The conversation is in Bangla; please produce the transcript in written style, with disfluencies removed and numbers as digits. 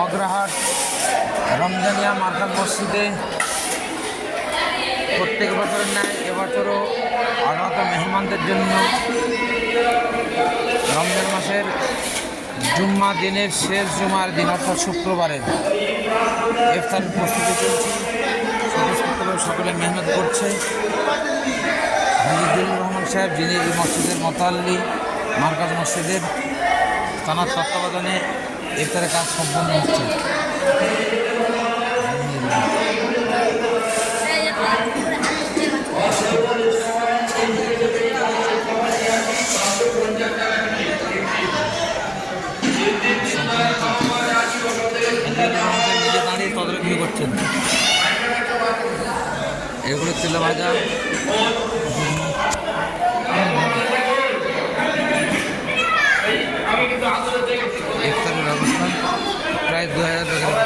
মগরাহাট রমজানিয়া মার্কাজ মসজিদে প্রত্যেক বছরের ন্যায় এবছরও আগত মেহমানদের জন্য রমজান মাসের জুম্মা দিনের শেষ জুমার দিন অর্থাৎ শুক্রবারের ইফতারের প্রস্তুতি চলছে। স্বতঃস্ফূর্তভাবে সকলে মেহনত করছে। হাজিদুর রহমান সাহেব, যিনি এই মসজিদের মোতাল্লি মার্কাজ মসজিদের, তাঁর তত্ত্বাবধানে ইফতারের কাজ সম্পন্ন হচ্ছে। নিজে দাঁড়িয়ে তদারকি করছেন। এগুলো তেলে ভাজা, ইফতারের ব্যবস্থা প্রায় 2000 টাকা।